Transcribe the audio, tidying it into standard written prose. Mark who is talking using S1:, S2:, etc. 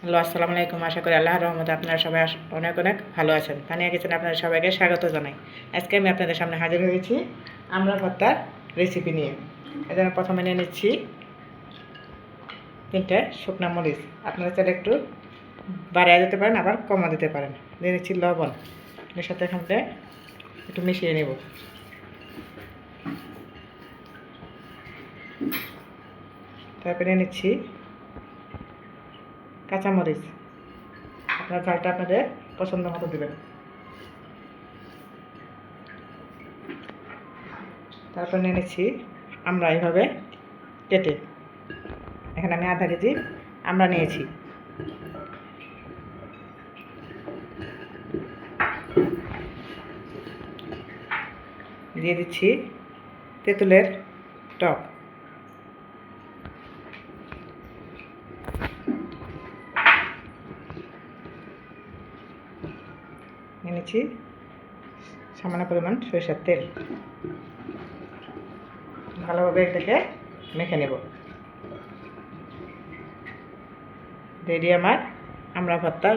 S1: Hello, আসসালামু আলাইকুম। আশা করি আল্লাহর রহমতে আপনারা সবাই অনেক অনেক ভালো আছেন। তানিয়া কিচেনে আপনাদের সবাইকে স্বাগত জানাই। আজকে আমি আপনাদের সামনে হাজির হয়েছি আমড়া ভর্তার রেসিপি নিয়ে। এজন্য প্রথমে নিয়ে নিচ্ছি 3টে শুকনো মরিচ। আপনারা চাইলে একটু বাড়িয়ে দিতে পারেন, আবার কমা দিতে পারেন। নিয়ে নিচ্ছি লবণ, এর সাথে এখানে একটু মিশিয়ে নেব। তারপরে নিয়ে নিচ্ছি কাঁচামরিচ, আপনার ঝালটা আপনাদের পছন্দ মতো দেবেন। তারপর নিয়ে নিচ্ছি আমরা এইভাবে কেটে, এখানে আমি আধা কেজি আমরা নিয়েছি। দিয়ে দিচ্ছি তেঁতুলের টক, নিয়ে নিচ্ছি সামান্য পরিমাণ সরিষার তেল। ভালোভাবে এটাকে মেখে নেব। রেডি আমার আমড়া ভর্তা।